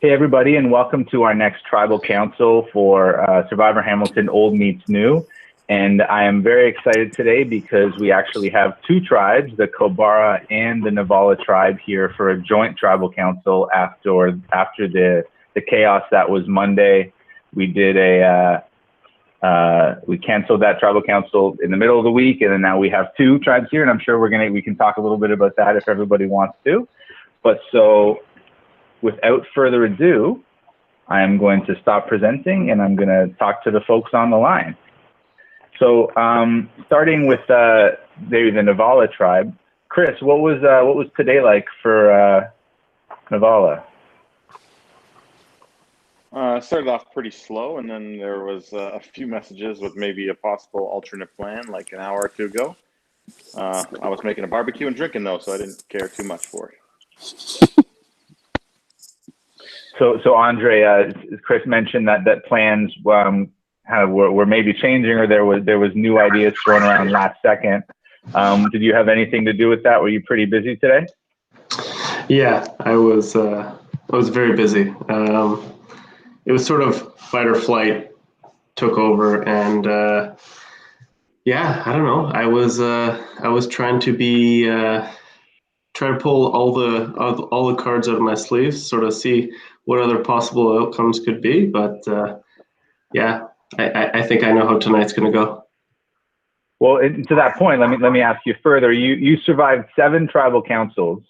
Hey, everybody, and welcome to our next Tribal Council for Survivor Hamilton Old Meets New. And I am very excited today because we actually have two tribes, the Kobara and the Nevala tribe, here for a joint Tribal Council after the chaos that was Monday. We did we canceled that Tribal Council in the middle of the week, and then now we have two tribes here, and I'm sure we can talk a little bit about that if everybody wants to. But so, without further ado, I am going to stop presenting and I'm going to talk to the folks on the line. So starting with maybe the Nevala tribe, Chris, what was today like for Nevala? Started off pretty slow, and then there was a few messages with maybe a possible alternate plan like an hour or two ago. I was making a barbecue and drinking though, so I didn't care too much for it. So Andre, Chris mentioned that plans were maybe changing, or there was new ideas thrown around last second. Did you have anything to do with that? Were you pretty busy today? Yeah, I was very busy. It was sort of fight or flight took over, and yeah, I don't know. I was trying to pull all the cards out of my sleeves, sort of see what other possible outcomes could be. But yeah, I think I know how tonight's going to go. Well, to that point, let me ask you further. You survived 7 tribal councils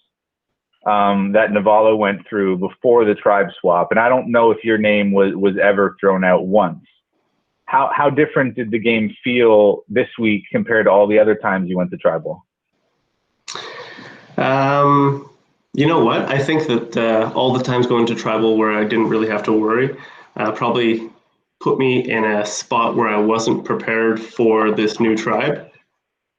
that Nevala went through before the tribe swap, and I don't know if your name was ever thrown out once. How different did the game feel this week compared to all the other times you went to tribal? You know what? I think that all the times going to tribal where I didn't really have to worry probably put me in a spot where I wasn't prepared for this new tribe.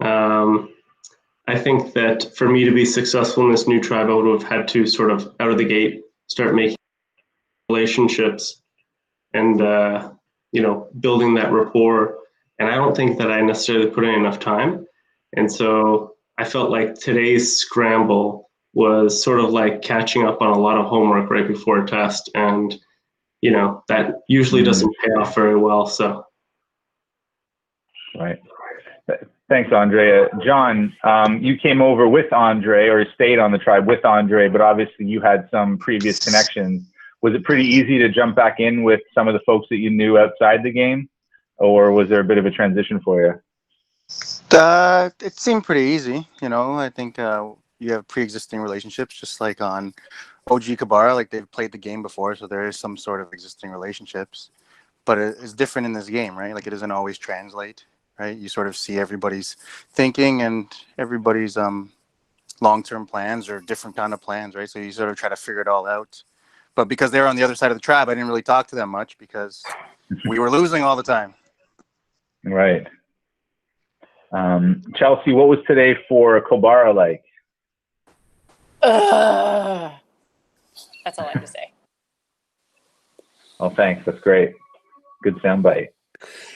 I think that for me to be successful in this new tribe, I would have had to sort of out of the gate start making relationships and building that rapport. And I don't think that I necessarily put in enough time. And so I felt like today's scramble was sort of like catching up on a lot of homework right before a test, and that usually doesn't pay off very well. So, right. Thanks, Andre. John, you came over with Andre, or stayed on the tribe with Andre, but obviously you had some previous connections. Was it pretty easy to jump back in with some of the folks that you knew outside the game, or was there a bit of a transition for you? It seemed pretty easy. I think you have pre-existing relationships, just like on OG Kobara, like they've played the game before, so there is some sort of existing relationships. But it's different in this game, right? Like it doesn't always translate, right? You sort of see everybody's thinking and everybody's long-term plans or different kind of plans, right? So you sort of try to figure it all out. But because they're on the other side of the tribe, I didn't really talk to them much because we were losing all the time. Right. Chelsea, what was today for Kobara like? That's all I have to say. Oh, thanks. That's great. Good soundbite.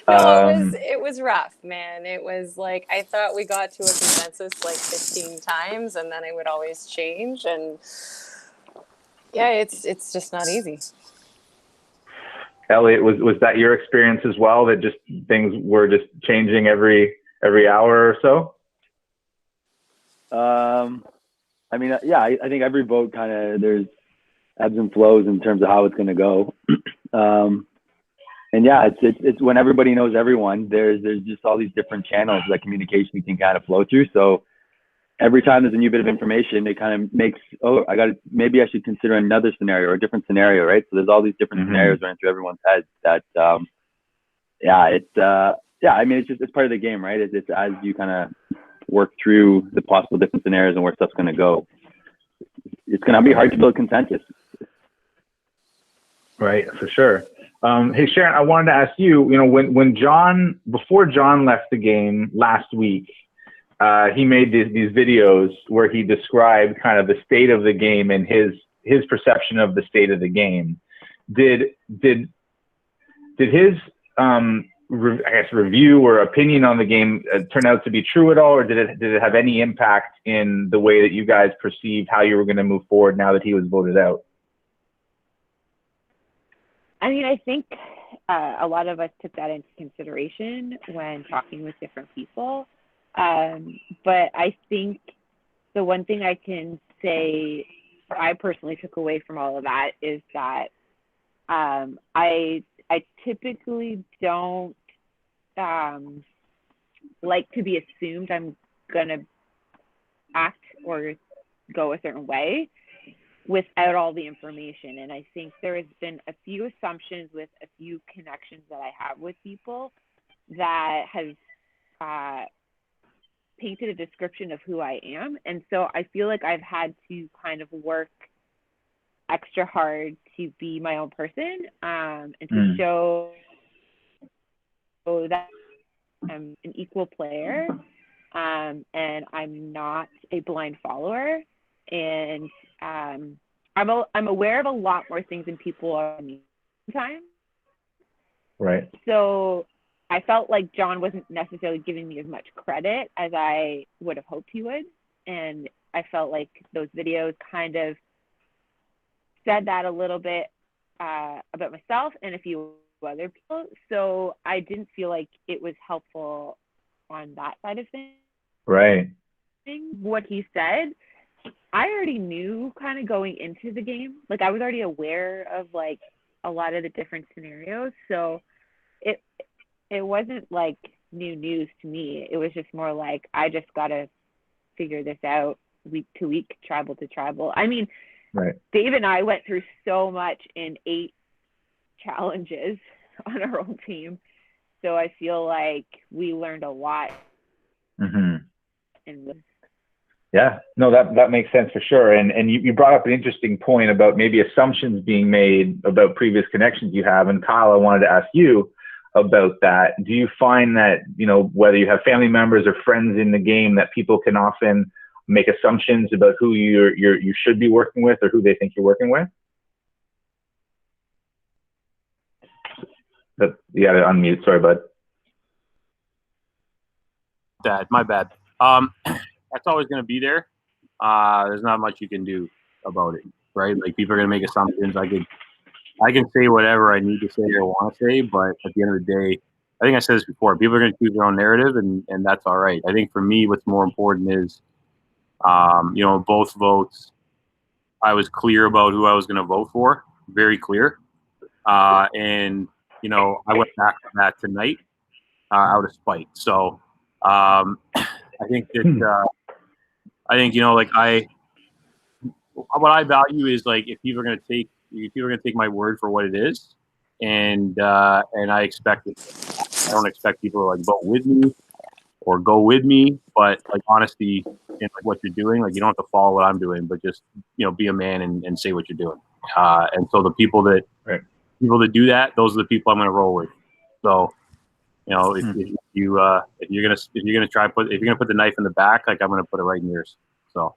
No, it was rough, man. It was like, I thought we got to a consensus like 15 times, and then it would always change. And yeah, it's just not easy. Elliot, was that your experience as well? That just things were just changing every hour or so? I mean, yeah, I think every vote kind of, there's ebbs and flows in terms of how it's going to go. And yeah, it's when everybody knows everyone, there's just all these different channels that communication can kind of flow through. So every time there's a new bit of information, it kind of makes, maybe I should consider another scenario or a different scenario, right? So there's all these different scenarios running through everyone's head that, I mean, it's part of the game, right? It's as you kind of work through the possible different scenarios and where stuff's going to go, it's going to be hard to build consensus. Right, for sure. Hey, Sharon, I wanted to ask you, before John left the game last week, he made these videos where he described kind of the state of the game and his perception of the state of the game. Did his review or opinion on the game turn out to be true at all, or did it have any impact in the way that you guys perceived how you were going to move forward now that he was voted out? I mean, I think a lot of us took that into consideration when talking with different people. But I think the one thing I can say I personally took away from all of that is that I typically don't like to be assumed I'm gonna act or go a certain way without all the information. And I think there has been a few assumptions with a few connections that I have with people that has painted a description of who I am. And so I feel like I've had to kind of work extra hard to be my own person, and to show that I'm an equal player, and I'm not a blind follower. And I'm aware of a lot more things than people are in the time. Right. So I felt like John wasn't necessarily giving me as much credit as I would have hoped he would. And I felt like those videos kind of said that a little bit about myself and a few other people. So I didn't feel like it was helpful on that side of things. Right. What he said, I already knew kind of going into the game. Like I was already aware of like a lot of the different scenarios. So it wasn't like new news to me. It was just more like, I just got to figure this out week to week, tribal to tribal. I mean, right. Dave and I went through so much in 8 challenges on our own team. So I feel like we learned a lot. Mm-hmm. And yeah, no, that makes sense for sure. And you brought up an interesting point about maybe assumptions being made about previous connections you have. And Kyle, I wanted to ask you about that. Do you find that, you know, whether you have family members or friends in the game, that people can often make assumptions about who you should be working with or who they think you're working with? But you got to unmute. Sorry, bud. My bad. That's always going to be there. There's not much you can do about it, right? Like people are going to make assumptions. I can say whatever I need to say or want to say, but at the end of the day, I think I said this before, people are going to choose their own narrative, and that's all right. I think for me, what's more important is, you know, both votes, I was clear about who I was going to vote for, very clear. And, you know, I went back to that tonight out of spite. So I think that, you know, like what I value is like, if people are going to take my word for what it is, and I expect it. I don't expect people to like vote with me or go with me, but like honesty in like what you're doing, like you don't have to follow what I'm doing, but just, you know, be a man and say what you're doing. And so the people that do that, those are the people I'm going to roll with. So, you know, if you're gonna put the knife in the back, like I'm gonna put it right in yours. So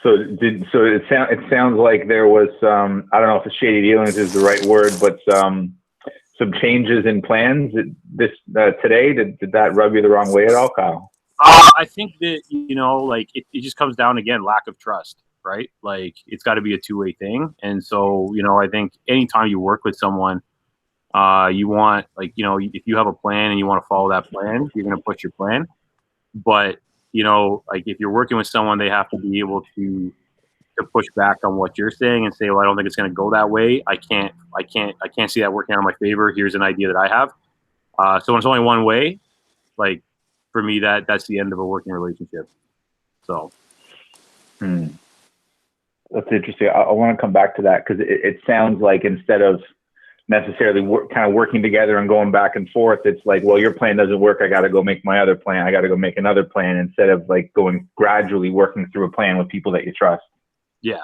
it sounds like there was some, I don't know if the shady dealings is the right word, but some changes in plans today. Did that rub you the wrong way at all, Kyle? I think that, you know, like it just comes down again, lack of trust, right? Like it's got to be a two-way thing. And so, you know, I think anytime you work with someone, you want, like, you know, if you have a plan and you want to follow that plan, you're going to push your plan. But, you know, like if you're working with someone, they have to be able to push back on what you're saying and say, well, I don't think it's going to go that way. I can't see that working out in my favor. Here's an idea that I have. So when it's only one way, like for me, that's the end of a working relationship. So. That's interesting. I want to come back to that because it sounds like instead of necessarily kind of working together and going back and forth, it's like, well, your plan doesn't work, I got to go make my other plan. I got to go make another plan, instead of like going gradually working through a plan with people that you trust. Yeah.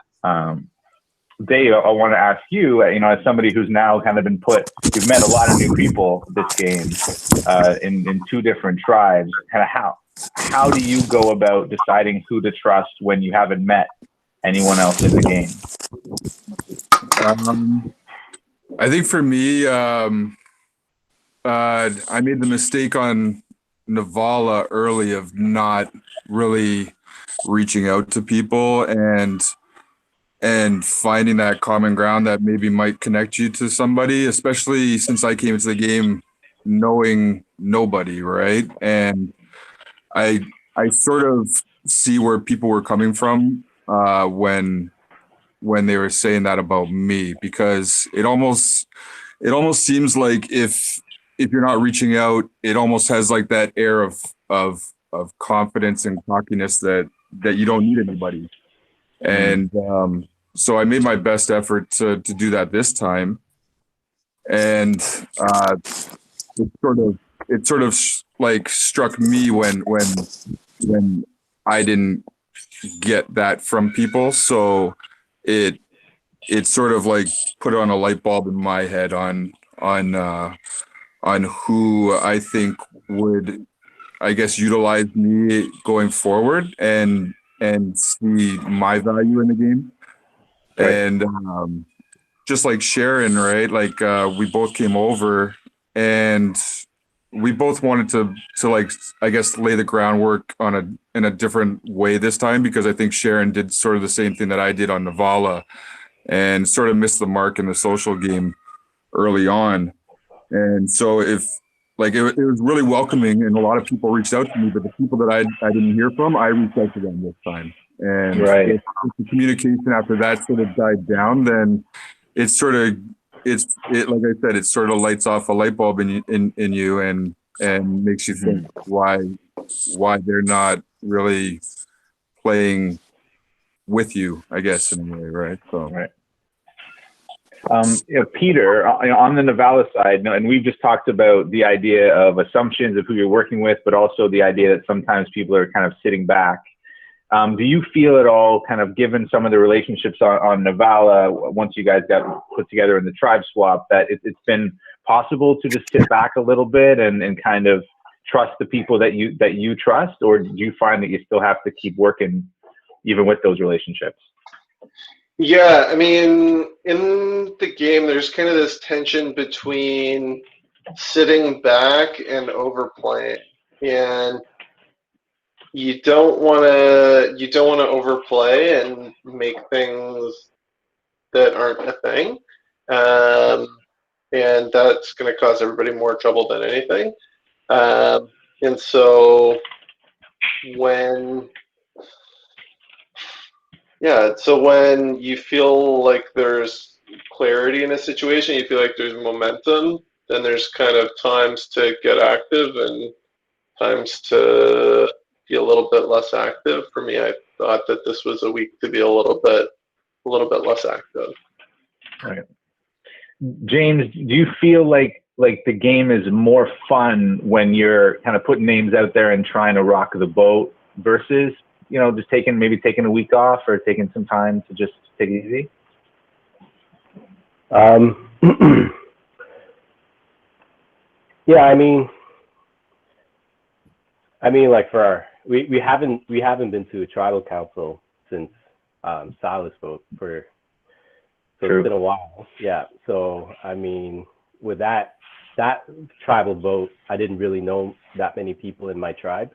Dave, I want to ask you, you know, as somebody who's now kind of been you've met a lot of new people this game in 2 different tribes. Kind of how do you go about deciding who to trust when you haven't met anyone else in the game? I think for me, I made the mistake on Nevala early of not really reaching out to people, and and finding that common ground that maybe might connect you to somebody, especially since I came into the game knowing nobody, right? And I sort of see where people were coming from when they were saying that about me, because it almost seems like if you're not reaching out, it almost has like that air of confidence and cockiness that you don't need anybody. And so I made my best effort to do that this time, and it sort of like struck me when I didn't get that from people. So it it sort of like put on a light bulb in my head on who I think would, I guess, utilize me going forward and see my value in the game. Right. And just like Sharon, right? Like we both came over and we both wanted to like, I guess, lay the groundwork in a different way this time, because I think Sharon did sort of the same thing that I did on Nevala and sort of missed the mark in the social game early on. And so if like it was really welcoming, and a lot of people reached out to me, but the people that I didn't hear from, I reached out to them this time. And Right. if the communication after that sort of died down, then it's sort of it like I said, it sort of lights off a light bulb in you and makes you think why they're not really playing with you, I guess, in a way, right? So Right. Peter, on the Nevala side, and we've just talked about the idea of assumptions of who you're working with, but also the idea that sometimes people are kind of sitting back. Do you feel at all, kind of given some of the relationships on Nevala, once you guys got put together in the tribe swap, that it's been possible to just sit back a little bit and kind of trust the people that you trust, or do you find that you still have to keep working even with those relationships? Yeah, I mean, in the game, there's kind of this tension between sitting back and overplaying, and you don't want to overplay and make things that aren't a thing, and that's going to cause everybody more trouble than anything. And so when when you feel like there's clarity in a situation, you feel like there's momentum, then there's kind of times to get active and times to be a little bit less active. For me, I thought that this was a week to be a little bit less active. Right. James, do you feel like the game is more fun when you're kind of putting names out there and trying to rock the boat versus, just taking a week off or taking some time to just take it easy? Yeah, I mean, like we haven't been to a tribal council since Silas vote so True. It's been a while. Yeah, so I mean, with that tribal vote, I didn't really know that many people in my tribe,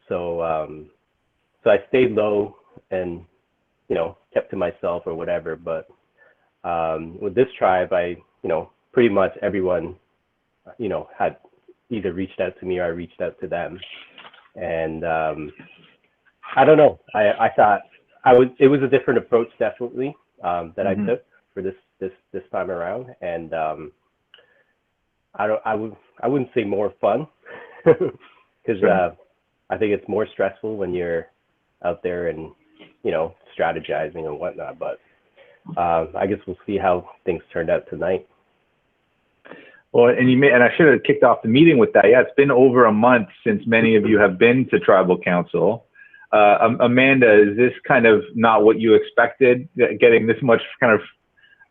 so I stayed low and kept to myself or whatever. But with this tribe, I pretty much everyone had either reached out to me or I reached out to them, and I don't know. I thought it was a different approach, definitely, that I took for this time around, and I wouldn't say more fun, because I think it's more stressful when you're out there and strategizing and whatnot. But I guess we'll see how things turned out tonight. Well, and I should have kicked off the meeting with that. Yeah, it's been over a month since many of you have been to tribal council. Amanda, is this kind of not what you expected? Getting this much kind of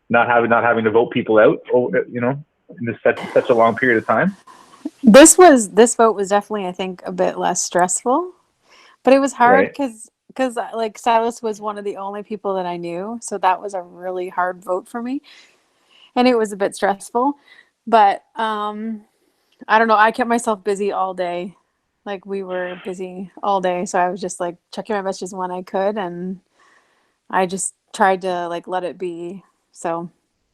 not having to vote people out, in this such a long period of time. This vote was definitely, I think, a bit less stressful, but it was hard because like Silas was one of the only people that I knew, so that was a really hard vote for me, and it was a bit stressful. But I don't know. I kept myself busy all day. Like, we were busy all day, so I was just like checking my messages when I could, and I just tried to like let it be. So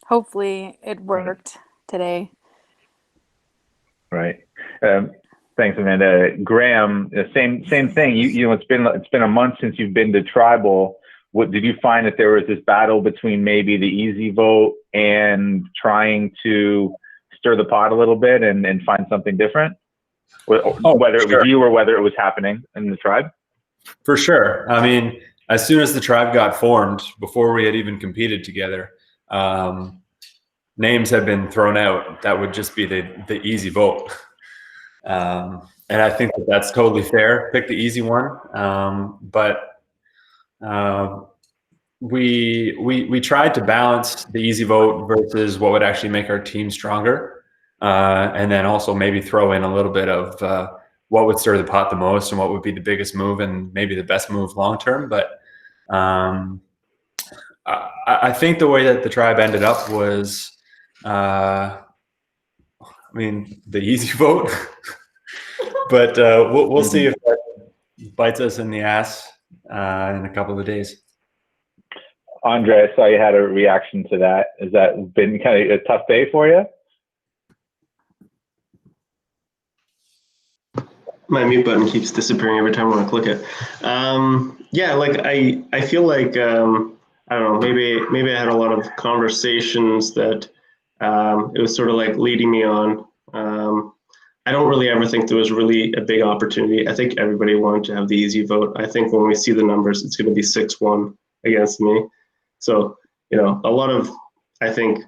hopefully it Right. worked today. Right. Thanks, Amanda. Graham, same thing. You know, it's been a month since you've been to tribal. What did you find that there was this battle between maybe the easy vote and trying to stir the pot a little bit and find something different? Whether it was you or whether it was happening in the tribe? For sure. I mean, as soon as the tribe got formed, before we had even competed together, names had been thrown out that would just be the easy vote. And I think that that's totally fair. Pick the easy one. But we tried to balance the easy vote versus what would actually make our team stronger. And then also maybe throw in a little bit of what would stir the pot the most and what would be the biggest move and maybe the best move long term. But I think the way that the tribe ended up was, I mean, the easy vote. But we'll see if that bites us in the ass in a couple of days. Andre, I saw you had a reaction to that. Has that been kind of a tough day for you? My mute button keeps disappearing every time I want to click it. Yeah, like I feel like I don't know. Maybe I had a lot of conversations that it was sort of like leading me on. I don't really ever think there was really a big opportunity. I think everybody wanted to have the easy vote. I think when we see the numbers, it's going to be 6-1 against me. So, you know, a lot of, I think,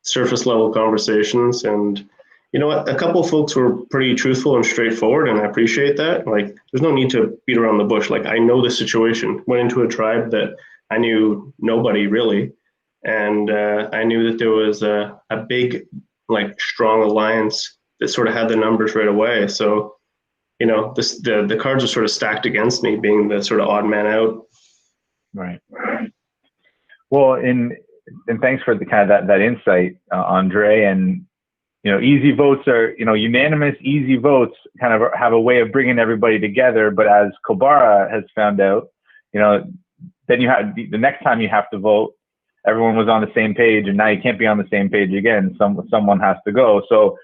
surface level conversations. And you know what, a couple of folks were pretty truthful and straightforward, and I appreciate that. Like, there's no need to beat around the bush. Like, I know the situation. Went into a tribe that I knew nobody really. And I knew that there was a big, like, strong alliance that sort of had the numbers right away. So, you know, the cards are sort of stacked against me, being the sort of odd man out. Right. Well, and thanks for the kind of that insight, Andre. And you know, easy votes are, you know, unanimous easy votes kind of have a way of bringing everybody together. But as Kobara has found out, you know, then you have the next time you have to vote, everyone was on the same page, and now you can't be on the same page again. Someone has to go. So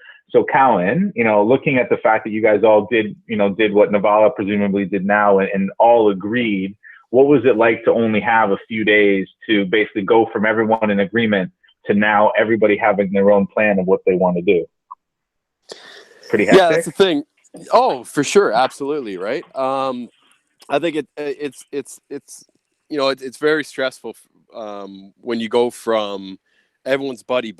Cowan, you know, looking at the fact that you guys all did what Nevala presumably did now and all agreed, what was it like to only have a few days to basically go from everyone in agreement to now everybody having their own plan of what they want to do? Pretty hectic. Yeah, that's the thing. Oh, for sure, absolutely, right. I think it's you know, it's very stressful when you go from everyone's buddy,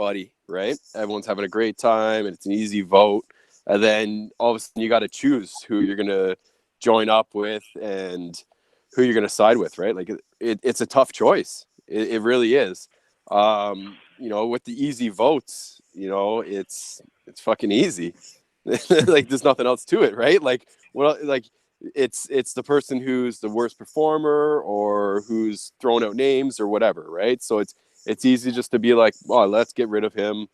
right? Everyone's having a great time and it's an easy vote, and then all of a sudden you got to choose who you're gonna join up with and who you're gonna side with, right? Like it's a tough choice. It really is. You know, with the easy votes, you know, it's fucking easy. Like there's nothing else to it, right? Like it's the person who's the worst performer or who's throwing out names or whatever, right? So it's easy just to be like, oh, let's get rid of him.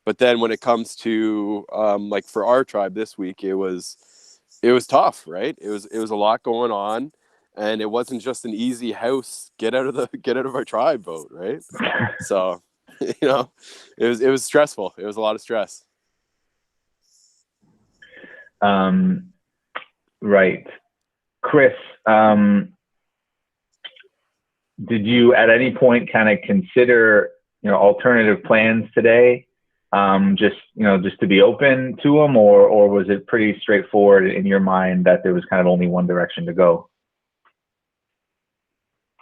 But then when it comes to like for our tribe this week, it was tough, right? It was a lot going on, and it wasn't just an easy house get out of our tribe vote, right? So you know, it was stressful. It was a lot of stress. Right. Chris, did you at any point kind of consider, you know, alternative plans today? Just to be open to them, or was it pretty straightforward in your mind that there was kind of only one direction to go?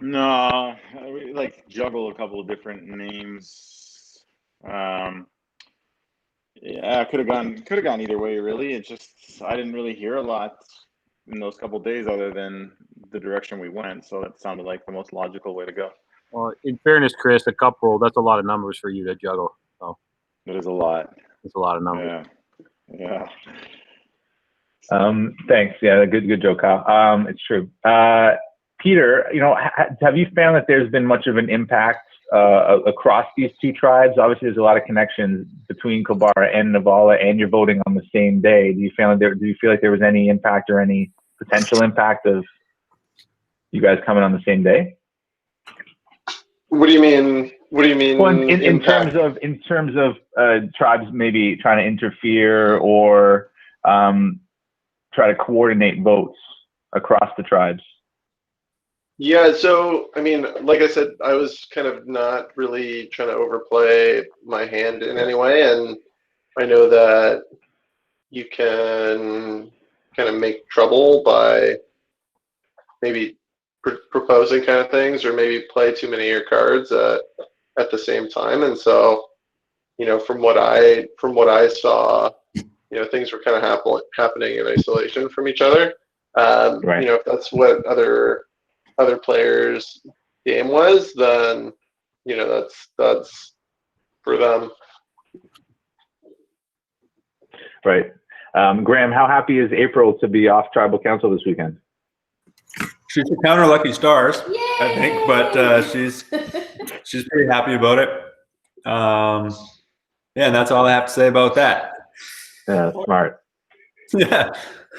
No, we like juggle a couple of different names. Yeah, could have gone either way, really. It just, I didn't really hear a lot in those couple of days other than the direction we went. So that sounded like the most logical way to go. Well, in fairness, Chris, that's a lot of numbers for you to juggle. So it is a lot. It's a lot of numbers. Yeah. Thanks. Yeah, good joke, Kyle. It's true. Peter, you know, have you found that there's been much of an impact across these two tribes? Obviously, there's a lot of connections between Kobara and Nevala, and you're voting on the same day. Do you feel like there was any impact or any potential impact of you guys coming on the same day? What do you mean? What do you mean? Well, in impact? terms of tribes maybe trying to interfere or try to coordinate votes across the tribes. Yeah, so I mean, like I said, I was kind of not really trying to overplay my hand in any way, and I know that you can kind of make trouble by maybe proposing kind of things, or maybe play too many of your cards at the same time. And so, from what I saw, things were kind of happening in isolation from each other. Right. If that's what other players' game was, then that's for them. Right. Graham, how happy is April to be off tribal council this weekend? She should count her lucky stars, I think, but she's pretty happy about it. Yeah, and that's all I have to say about that. Yeah, smart. Yeah.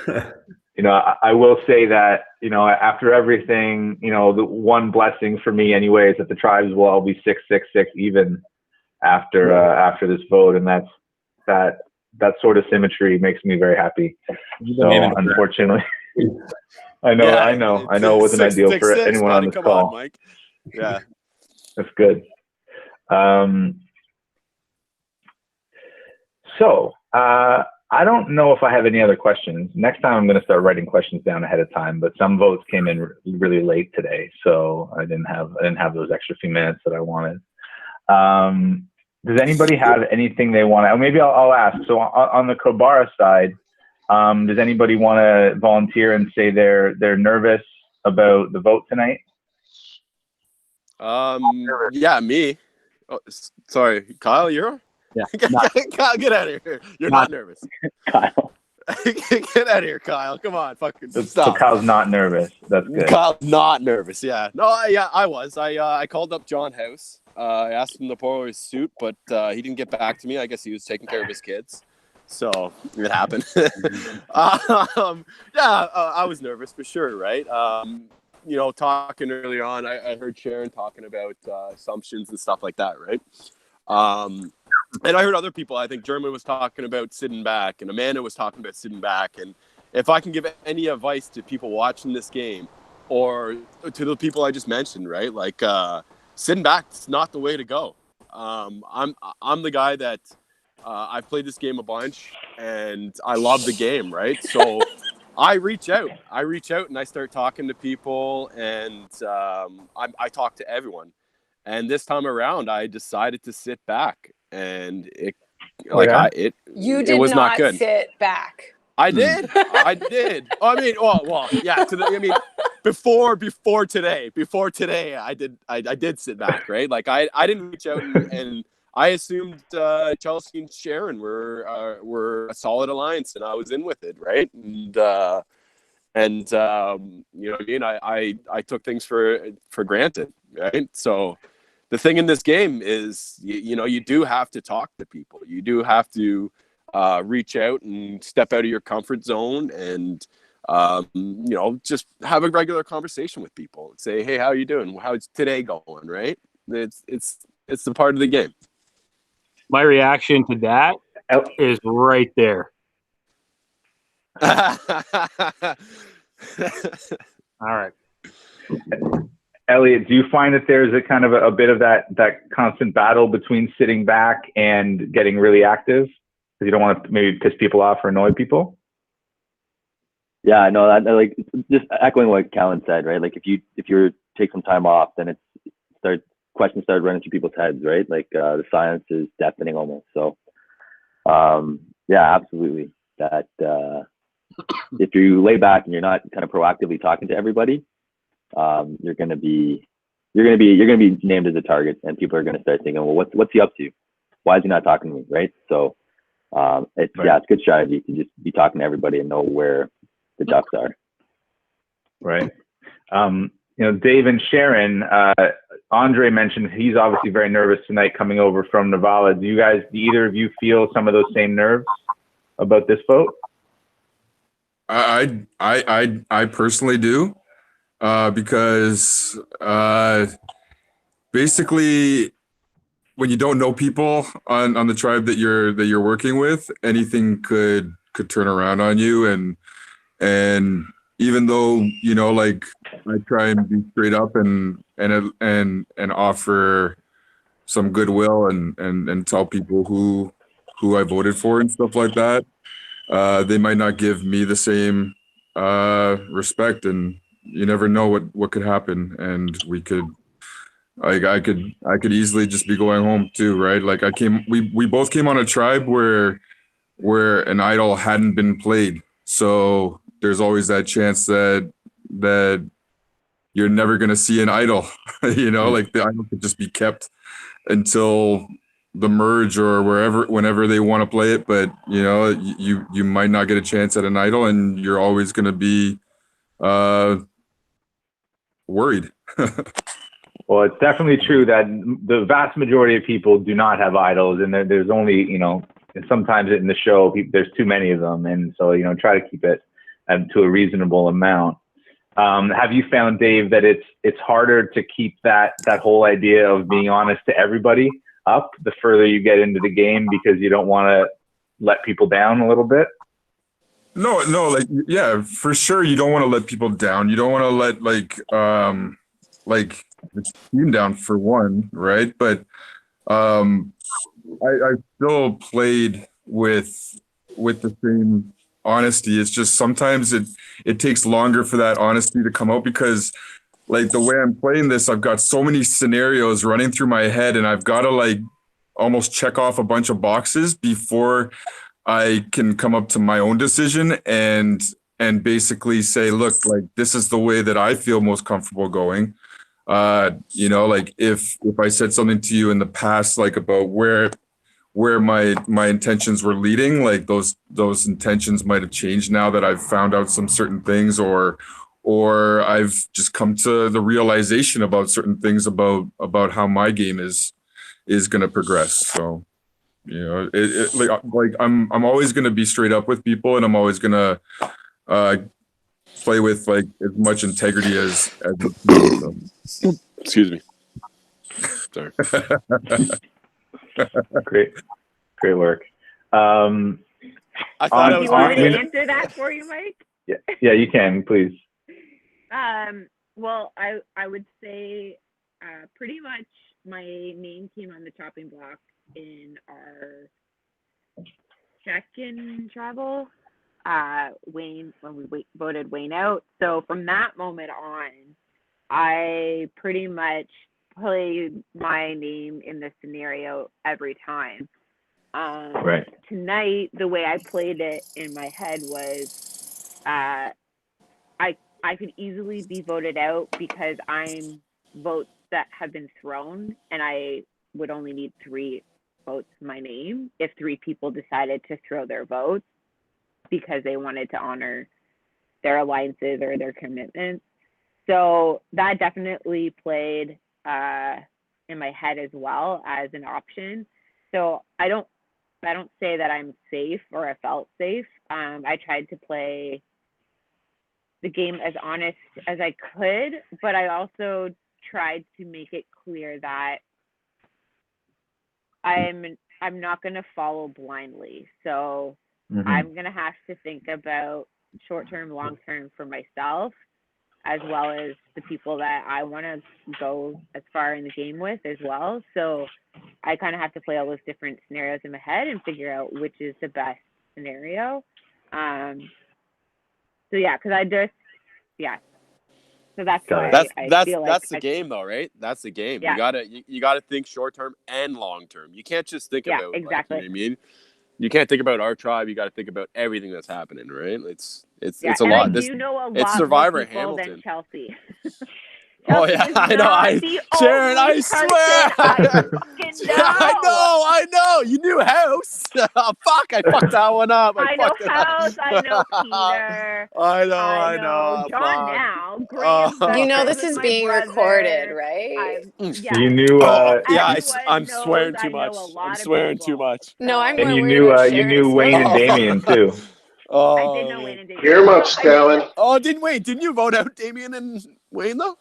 I will say that, after everything, the one blessing for me anyway is that the tribes will all be 6-6-6 even after this vote, and that sort of symmetry makes me very happy. So unfortunately, I know it wasn't ideal for anyone on this call. Mike. Yeah, that's good. So I don't know if I have any other questions. Next time I'm going to start writing questions down ahead of time, but some votes came in really late today, so I didn't have those extra few minutes that I wanted. Does anybody have anything they want to? Maybe I'll ask. So on the Kobara side, does anybody want to volunteer and say they're nervous about the vote tonight? Yeah, me. Oh, sorry, Kyle, you're. Yeah. Kyle, get out of here. You're not nervous. Kyle. Get out of here, Kyle. Come on, fucking So stop. Kyle's not nervous. That's good. Kyle's not nervous. Yeah. No, I was. I called up John House. I asked him to borrow his suit, but he didn't get back to me. I guess he was taking care of his kids. So it happened. I was nervous for sure, right? Talking early on, I heard Sharon talking about assumptions and stuff like that, right? And I heard other people, I think German was talking about sitting back, and Amanda was talking about sitting back. And if I can give any advice to people watching this game, or to the people I just mentioned, right? Like sitting back is not the way to go. I'm the guy that I've played this game a bunch, and I love the game, right? So I reach out and I start talking to people, and I talk to everyone. And this time around, I decided to sit back, and it was not good. Sit back. I did. I mean, well, yeah. Before today, I did sit back, right? Like I didn't reach out, and I assumed Chelsea and Sharon were a solid alliance, and I was in with it, right? And you know what I mean? I took things for granted, right? So the thing in this game is, you do have to talk to people. You do have to reach out and step out of your comfort zone, and just have a regular conversation with people and say, hey, how are you doing? How's today going? Right? It's the part of the game. My reaction to that is right there. All right. Elliot, do you find that there's a kind of a bit of that constant battle between sitting back and getting really active? Because you don't want to maybe piss people off or annoy people? Yeah, no, that like just echoing what Callan said, right? Like if you take some time off, then questions start running through people's heads, right? Like the silence is deafening almost. So yeah, absolutely. That if you lay back and you're not kind of proactively talking to everybody, you're gonna be named as a target, and people are gonna start thinking, well, what's he up to? Why is he not talking to me, right? So it's good strategy to just be talking to everybody and know where the ducks are. Right. Dave and Sharon, Andre mentioned he's obviously very nervous tonight coming over from Nevala. Do either of you feel some of those same nerves about this vote? I personally do, because basically when you don't know people on the tribe that you're working with, anything could turn around on you. And even though, you know, like I try and be straight up and offer some goodwill and tell people who I voted for and stuff like that, they might not give me the same respect, and you never know what could happen. And we could, like, I could easily just be going home too, right? Like we both came on a tribe where an idol hadn't been played, so there's always that chance that you're never gonna see an idol. You know, like the idol could just be kept until the merge or whenever they want to play it. But you know, you might not get a chance at an idol, and you're always gonna be worried. Well, it's definitely true that the vast majority of people do not have idols, and there's only, you know, sometimes in the show there's too many of them, and so, you know, try to keep it to a reasonable amount. Have you found, Dave, that it's harder to keep that whole idea of being honest to everybody up the further you get into the game, because you don't want to let people down a little bit? No, like, yeah, for sure. You don't want to let people down. You don't want to let like the team down, for one, right? But I still played with the same honesty. It's just sometimes it takes longer for that honesty to come out, because like the way I'm playing this, I've got so many scenarios running through my head, and I've got to like almost check off a bunch of boxes before I can come up to my own decision and basically say, look, like, this is the way that I feel most comfortable going. You know, like if I said something to you in the past, like about where my intentions were leading, like those intentions might have changed now that I've found out some certain things, or I've just come to the realization about certain things about how my game is going to progress. So, you know, like I'm always going to be straight up with people, and I'm always going to play with like as much integrity as Excuse me. Sorry. Great work. I thought I was going to answer that for you, Mike? Yeah, you can, please. Well, I would say pretty much my name came on the chopping block in our check-in travel, when we voted Wayne out. So from that moment on, I pretty much played my name in the scenario every time. Right. Tonight, the way I played it in my head was I could easily be voted out because I'm votes that have been thrown, and I would only need 3 votes in my name if 3 people decided to throw their votes because they wanted to honor their alliances or their commitments. So that definitely played in my head as well as an option. So I don't say that I'm safe or I felt safe. I tried to play the game as honest as I could, but I also tried to make it clear that I'm not going to follow blindly. So I'm going to have to think about short-term, long-term for myself, as well as the people that I want to go as far in the game with as well. So I kind of have to play all those different scenarios in my head and figure out which is the best scenario. So yeah, because So that's why I feel like that's the game, though, right? That's the game. Yeah. You gotta think short term and long term. You can't just think about exactly. Like, you know what I mean? You can't think about our tribe. You got to think about everything that's happening, right? It's a and lot. I do know a lot it's Survivor more people Hamilton than Chelsea. Oh yeah, I know. Sharon, I swear. I know. You knew House. Fuck, I fucked that one up. I know House. I know Peter. I know. John Fuck. now. Graham. You know this is being recorded, right? You knew. I'm swearing too much. I'm swearing too much. No, I'm and more you worried knew. about You Sharon knew Wayne and Damien too. Oh, I did know Wayne and Damien. Earmuffs, Callan. Oh, didn't you vote out Damien and Wayne though?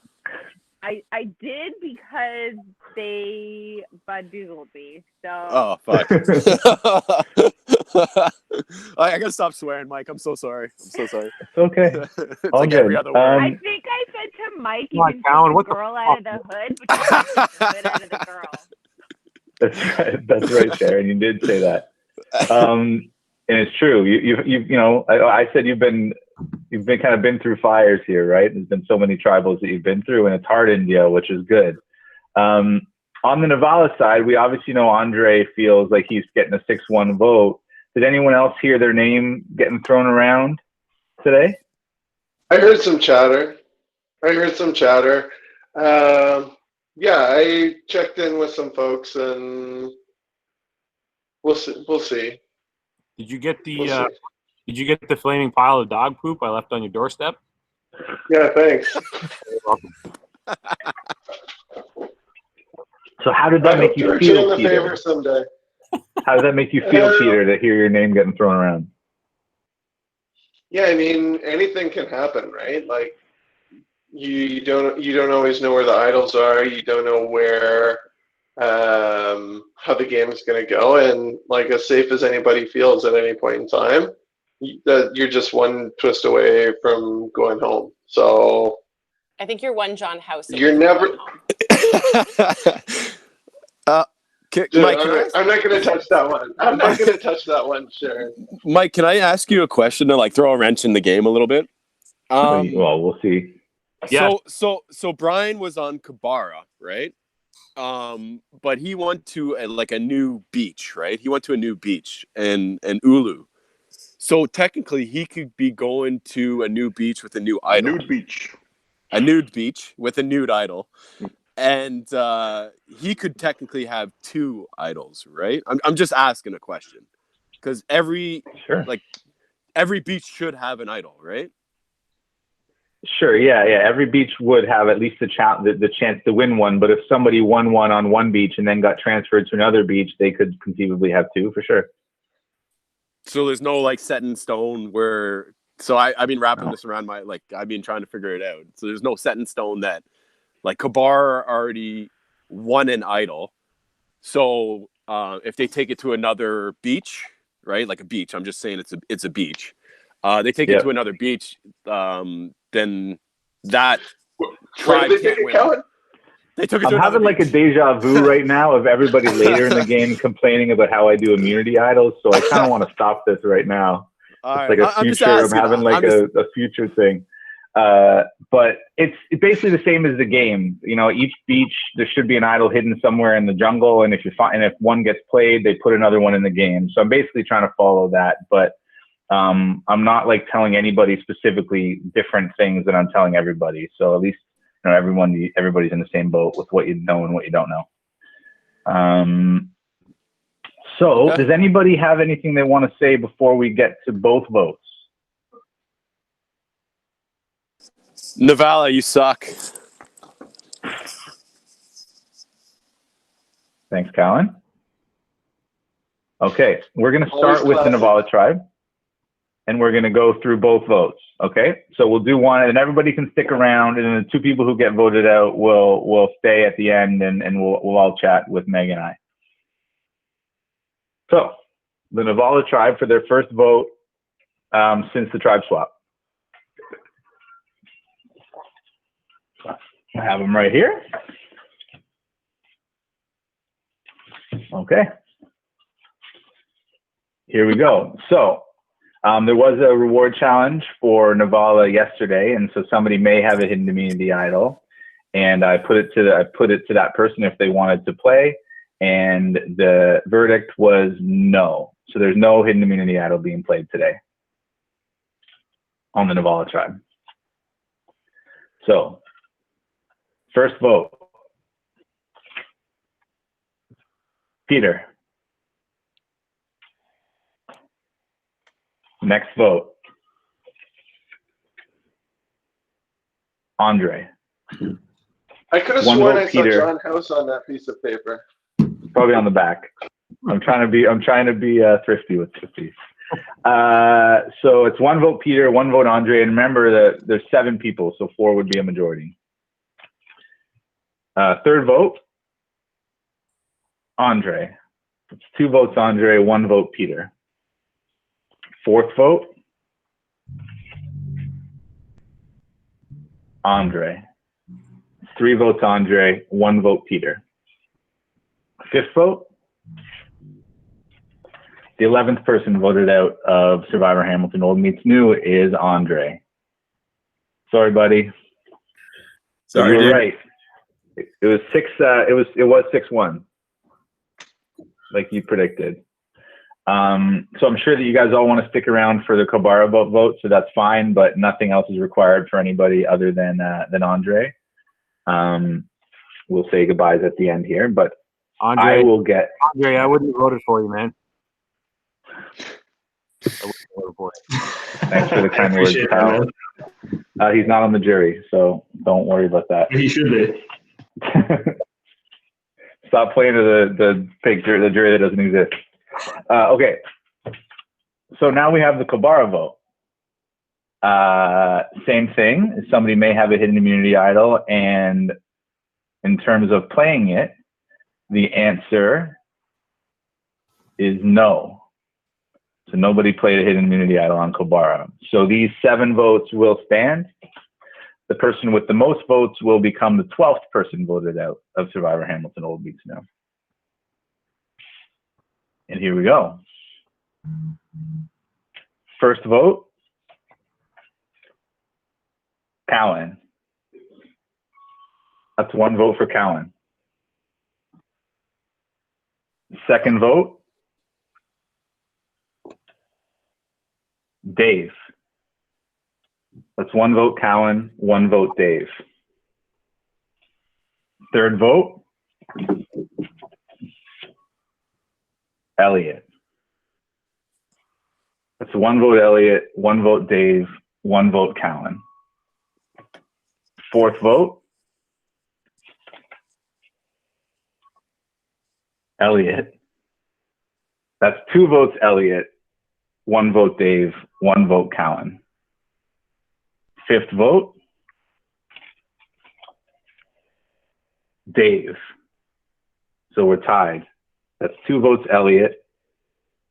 I did because they Badoogled me. So. Oh fuck! I gotta stop swearing, Mike. I'm so sorry. It's okay. It's All like good. every other word. I think I said to Mike, you Come on, can Callan, take what the the girl out of the hood, but you can't take the hood out of the girl. That's right, Sharon. You did say that. And it's true. You know, I said you've been kind of been through fires here, right? There's been so many tribals that you've been through, and it's hard India, which is good. On the Nevala side, we obviously know Andre feels like he's getting a 6-1 vote. Did anyone else hear their name getting thrown around today? I heard some chatter. Yeah, I checked in with some folks, and we'll see. Did you get the flaming pile of dog poop I left on your doorstep? Yeah, thanks. You're welcome. So how did that make you feel, the Peter? favor someday. How does that make you feel, Peter, to hear your name getting thrown around? Yeah, I mean, anything can happen, right? Like, you don't always know where the idols are. You don't know where how the game is going to go, and like as safe as anybody feels at any point in time, you're just one twist away from going home. So I think you're one John House. you're never. Mike, I'm not going to touch that one. I'm not going to touch that one, Sharon. Mike, can I ask you a question to like throw a wrench in the game a little bit? Well, we'll see. So Brian was on Kobara, right? But he went to a new beach, right? He went to a new beach in Ulu. So technically, he could be going to a new beach with a new idol. A nude beach with a nude idol. And he could technically have 2 idols, right? I'm just asking a question. Because every beach should have an idol, right? Sure, yeah. Every beach would have at least the chance to win one. But if somebody won one on one beach and then got transferred to another beach, they could conceivably have 2 for sure. So there's no like set in stone where. So I've been wrapping this around I've been trying to figure it out. So there's no set in stone that like Kobara already won an idol. So if they take it to another beach, right? Like a beach, I'm just saying it's a beach. They take it to another beach, then that tribe can't win. They took it to I'm having like a deja vu right now of everybody later in the game complaining about how I do immunity idols. So I kind of want to stop this right now. It's like a future. I'm having like a future thing. But it's basically the same as the game. You know, each beach there should be an idol hidden somewhere in the jungle, and if one gets played, they put another one in the game. So I'm basically trying to follow that, but I'm not like telling anybody specifically different things that I'm telling everybody. So at least everybody's in the same boat with what you know and what you don't know. So does anybody have anything they want to say before we get to both votes? Nevala, you suck. Thanks, Callan. Okay, we're going to start with the Nevala tribe, and we're going to go through both votes. Okay, so we'll do one, and everybody can stick around, and then the 2 people who get voted out will stay at the end, and we'll all chat with Meg and I. So the Nevala tribe for their first vote since the tribe swap. I have them right here. Okay. Here we go. So there was a reward challenge for Nevala yesterday, and so somebody may have a hidden immunity idol, and I put it to that person if they wanted to play, and the verdict was no. So there's no hidden immunity idol being played today on the Nevala tribe. So first vote, Peter. Next vote, Andre. I could have sworn I saw John House on that piece of paper. Probably on the back. I'm trying to be thrifty with this. So it's 1 vote Peter, 1 vote Andre, and remember that there's 7 people, so 4 would be a majority. Third vote, Andre. It's 2 votes Andre, 1 vote Peter. 4th vote, Andre. 3 votes Andre, 1 vote Peter. 5th vote, the 11th person voted out of Survivor Hamilton Old Meets New is Andre. Sorry, buddy. Sorry, you were dude. right. It was 6-1, like you predicted. So I'm sure that you guys all want to stick around for the Kobara vote, so that's fine. But nothing else is required for anybody other than Andre. We'll say goodbyes at the end here, but Andre, I will get. Andre, I wouldn't have voted for you, man. I wouldn't have voted for you. Thanks for the I kind words, appreciate pal. that, He's not on the jury, so don't worry about that. man. He should be. Stop playing to the jury that doesn't exist. Okay, so now we have the Kobara vote. Same thing. Somebody may have a hidden immunity idol, and in terms of playing it, the answer is no. So nobody played a hidden immunity idol on Kobara. So these 7 votes will stand. The person with the most votes will become the 12th person voted out of Survivor Hamilton Old Meets New. And here we go. First vote, Callan. That's 1 vote for Callan. Second vote, Dave. That's 1 vote Callan, 1 vote Dave. Third vote, Elliot. That's 1 vote Elliot, 1 vote Dave, 1 vote Callan. Fourth vote, Elliot. That's 2 votes Elliot, 1 vote Dave, 1 vote Callan. Fifth vote, Dave. So we're tied. That's 2 votes Elliot,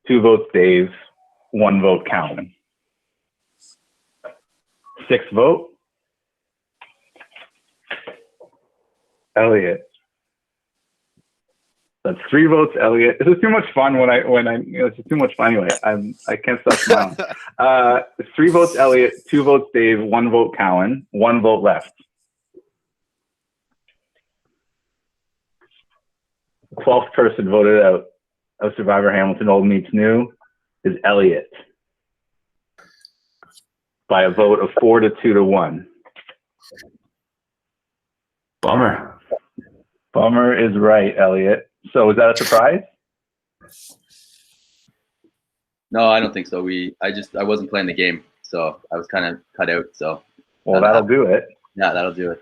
2 votes Dave, 1 vote Callan. Sixth vote, Elliot. That's 3 votes Elliot. This is too much fun this is too much fun anyway. I can't stop smiling. 3 votes Elliot, 2 votes Dave, 1 vote Callan, 1 vote left. 12th person voted out of Survivor Hamilton Old Meets New is Elliot by a vote of 4 to 2 to 1. Bummer. Bummer is right, Elliot. So is that a surprise? No, I don't think so. I wasn't playing the game, so I was kind of cut out. So well, that'll do it. Yeah, that'll do it.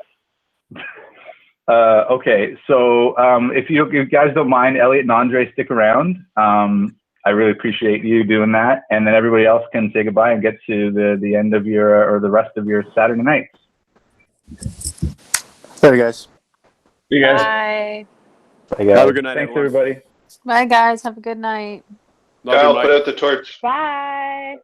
Okay, so if you guys don't mind, Elliot and Andre stick around. I really appreciate you doing that, and then everybody else can say goodbye and get to the end of your or the rest of your Saturday night. Later, guys. See you guys. Bye. Have a good night, Thanks, everyone. everybody. Bye, guys. Have a good night. Love you, Kyle, Mike. put out the torch. Bye.